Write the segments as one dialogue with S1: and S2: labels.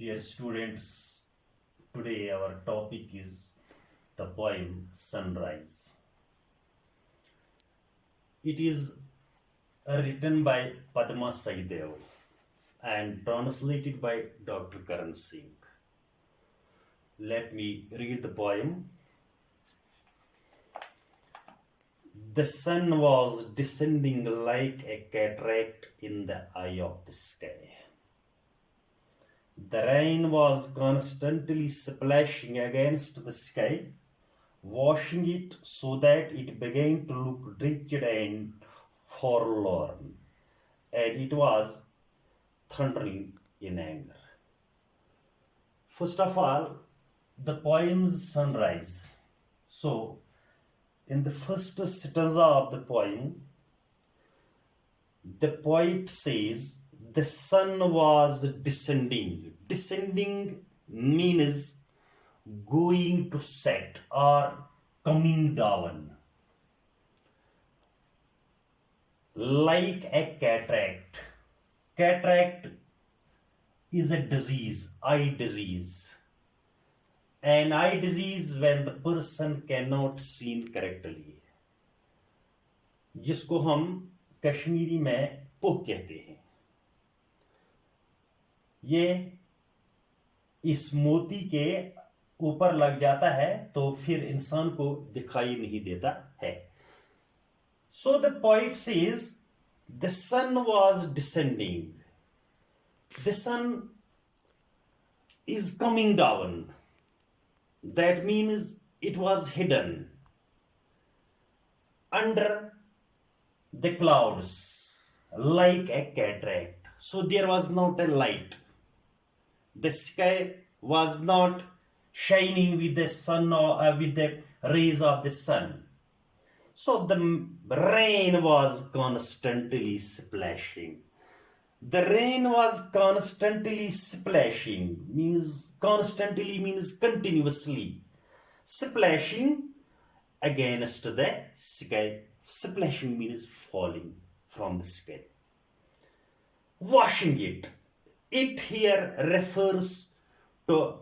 S1: Dear students, today our topic is the poem Sunrise. It is written by Padma Saidev and translated by Dr. Karan Singh. Let me read the poem. The sun was descending like a cataract in the eye of the sky. The rain was constantly splashing against the sky, washing it so that it began to look drenched and forlorn, and it was thundering in anger. First of all, the poem's sunrise. So, in the first stanza of the poem, the poet says the sun was descending. Descending means going to set or coming down. Like a cataract. Cataract is a disease, eye disease. An eye disease when the person cannot see correctly, जिसको हम कश्मीरी में पोह कहते हैं. ये इस मोती के ऊपर लग जाता है तो फिर इंसान को दिखाई नहीं देता है. So the poet says the sun was descending. The sun is coming down. That means it was hidden under the clouds like a cataract. So there was not a light. The sky was not shining with the sun or with the rays of the sun. So the rain was constantly splashing. The rain was constantly splashing, means constantly means continuously. Splashing against the sky. Splashing means falling from the sky. Washing it. It here refers to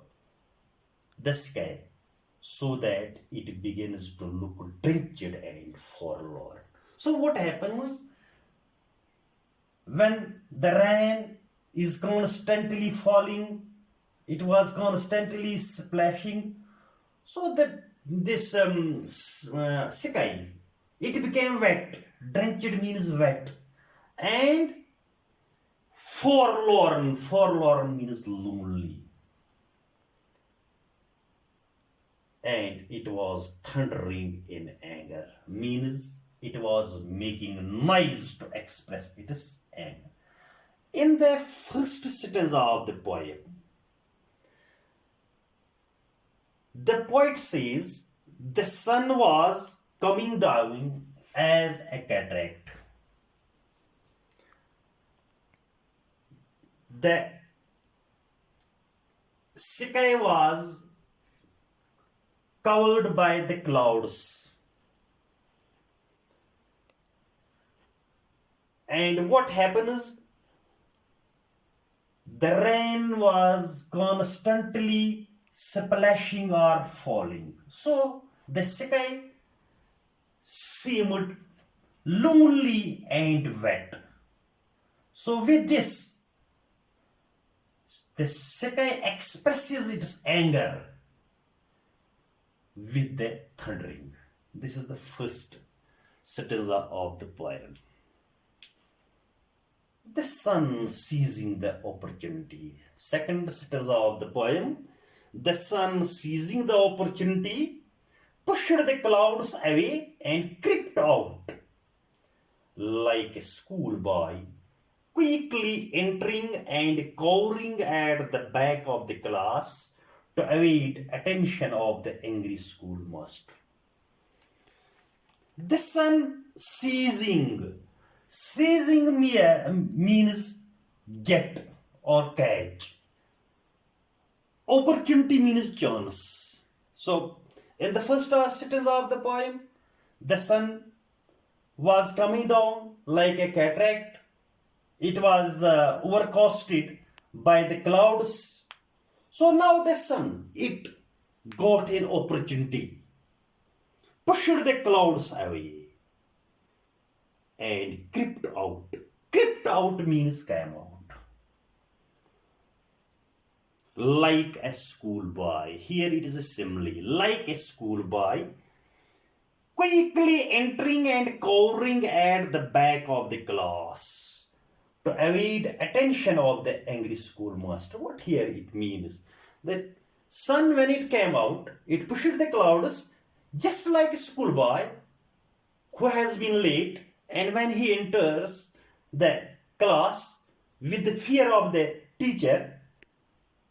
S1: the sky so that it begins to look drenched and forlorn. So what happens when the rain is constantly falling? It was constantly splashing, so that this sky, it became wet. Drenched means wet, and forlorn. Forlorn means lonely, and it was thundering in anger, means it was making noise to express its anger. In the first stanza of the poem, the poet says the sun was coming down as a cataract. The sky was covered by the clouds. And what happened is the rain was constantly splashing or falling. So the sky seemed lonely and wet. So with this, the sky expresses its anger with the thundering. This is the first stanza of the poem. The sun seizing the opportunity. Second stanza of the poem. The sun seizing the opportunity pushed the clouds away and crept out like a schoolboy, quickly entering and cowering at the back of the class to evade attention of the angry schoolmaster. The sun seizing. Seizing means get or catch. Opportunity means chance. So, in the first stanza of the poem, the sun was coming down like a cataract. It was overcasted by the clouds So now the sun, it got an opportunity, pushed the clouds away, and crept out. Crept out means came out. Like a schoolboy. Here it is a simile. Like a schoolboy, quickly entering and cowering at the back of the class to avoid attention of the angry schoolmaster. What here it means? That sun, when it came out, it pushed the clouds just like a schoolboy who has been late, and when he enters the class with the fear of the teacher,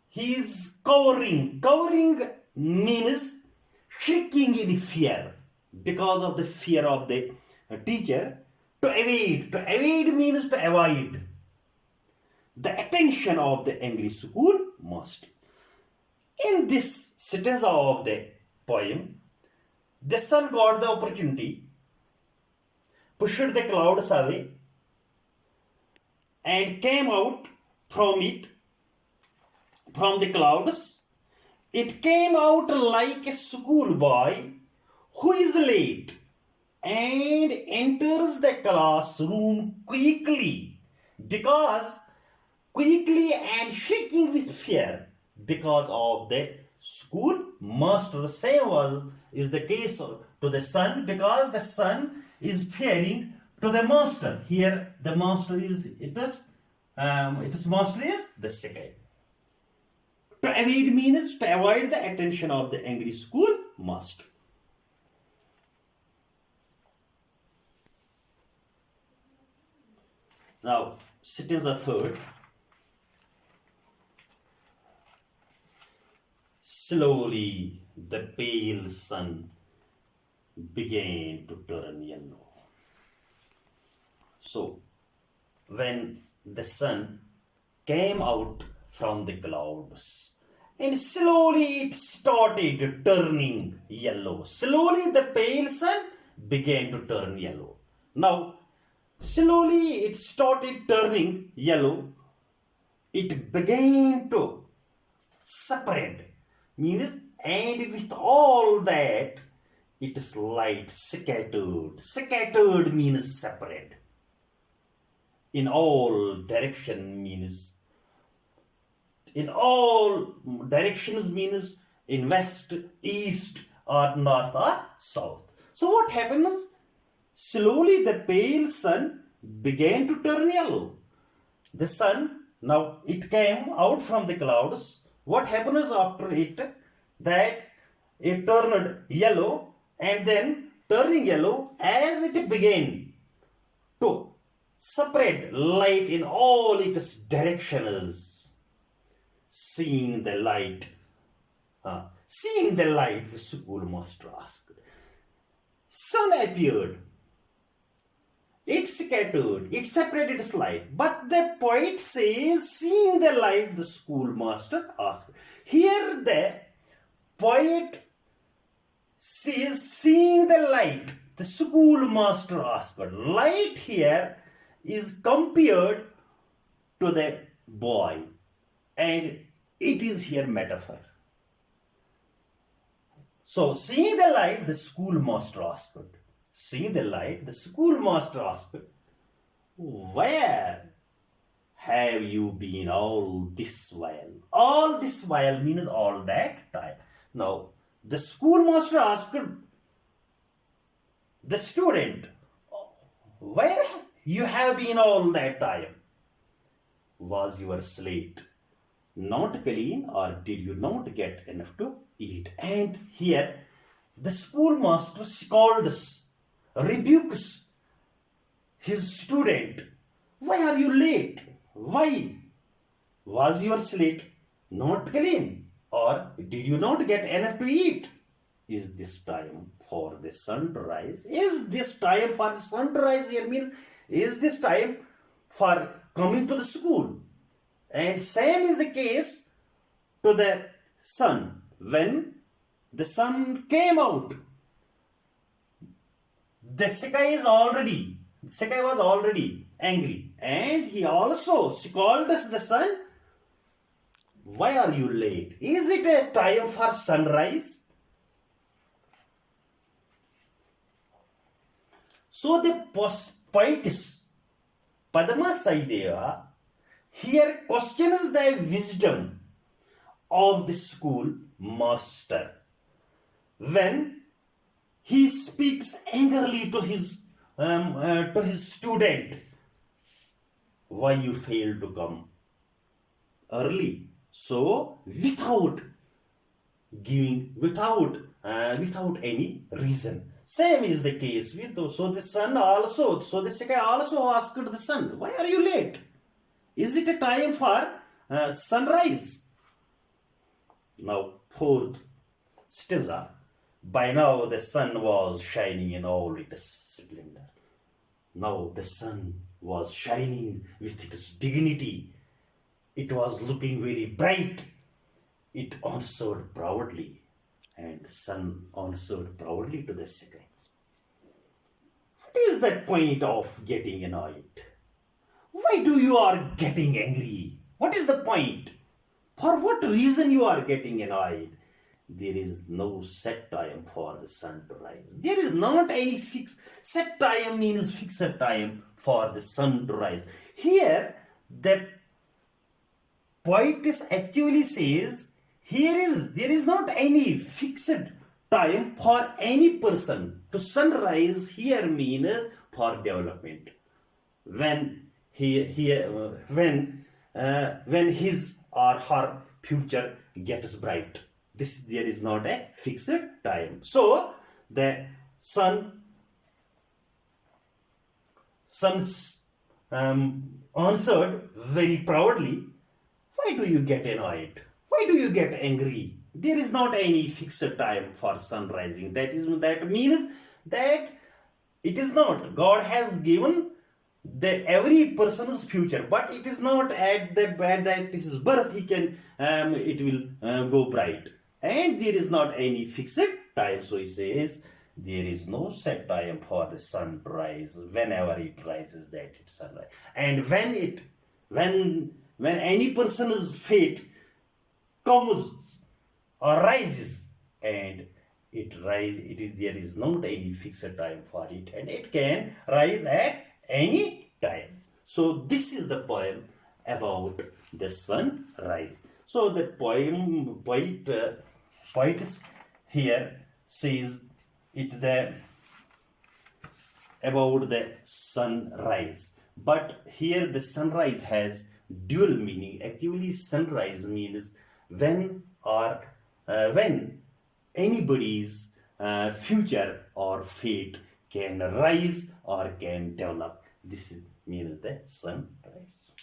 S1: he is cowering. Cowering means shrieking in fear because of the fear of the teacher. To evade. To evade means to avoid the attention of the angry schoolmaster. In this stanza of the poem, the sun got the opportunity, pushed the clouds away, and came out from the clouds. It came out like a schoolboy who is late and enters the classroom quickly and shaking with fear because of the schoolmaster. Same is the case to the sun, because the sun is fearing to the master. Here the master is master is the second. To evade means to avoid the attention of the angry schoolmaster. Now, stanza third. Slowly the pale sun began to turn yellow. So, when the sun came out from the clouds and slowly it started turning yellow. Slowly the pale sun began to turn yellow. Now, slowly it started turning yellow. It began to separate. Means, and with all that, its light scattered. Scattered means separate. In all direction means, in all directions means in west, east, or north, or south. So what happens? Slowly the pale sun began to turn yellow. The sun, now it came out from the clouds. What happens after it? That it turned yellow, and then turning yellow as it began to spread light in all its directions. Seeing the light, the schoolmaster asked. Sun appeared. It scattered, it separated its light. But the poet says, seeing the light, the schoolmaster asked. Here the poet says, seeing the light, the schoolmaster asked. Light here is compared to the boy, and it is here metaphor. So, seeing the light, the schoolmaster asked. Seeing the light, the schoolmaster asked, where have you been all this while? All this while means all that time. Now, the schoolmaster asked the student, where you have been all that time? Was your slate not clean, or did you not get enough to eat? And here the schoolmaster scolds, rebukes his student. Why are you late? Why? Was your slate not clean, or did you not get enough to eat? Is this time for the sun to rise? Is this time for the sun to rise here means, is this time for coming to the school? And same is the case to the sun. When the sun came out, the sky was already angry, and he also scolds the sun Why are you late? Is it a time for sunrise? So the poetess Padma Saideva here questions the wisdom of the school master when he speaks angrily to his student. Why you fail to come early? So without any reason. Same is the case with the sky also asked the sun, why are you late? Is it a time for sunrise? Now fourth stanza. By now the sun was shining in all its splendor. Now the sun was shining with its dignity. It was looking very bright. It answered proudly, and the sun answered proudly to the sky. What is the point of getting annoyed? Why do you are getting angry? What is the point? For what reason you are getting annoyed? There is no set time for the sun to rise. There is not any set time means fixed time for the sun to rise. Here, the poetess actually says, there is not any fixed time for any person to sunrise. Here means for development. When his or her future gets bright. There is not a fixed time. So the sun answered very proudly, why do you get annoyed? Why do you get angry? There is not any fixed time for sun rising. That means that it is not. God has given every person's future, but it is not at his birth it will go bright. And there is not any fixed time. So he says, there is no set time for the sun to rise. Whenever it rises, that it's sunrise. And when any person's fate comes or rises, and there is not any fixed time for it, and it can rise at any time. So this is the poem about the sunrise. So the poetess here says about the sunrise. But here the sunrise has dual meaning. Actually, sunrise means when anybody's future or fate can rise or can develop. This means the sunrise.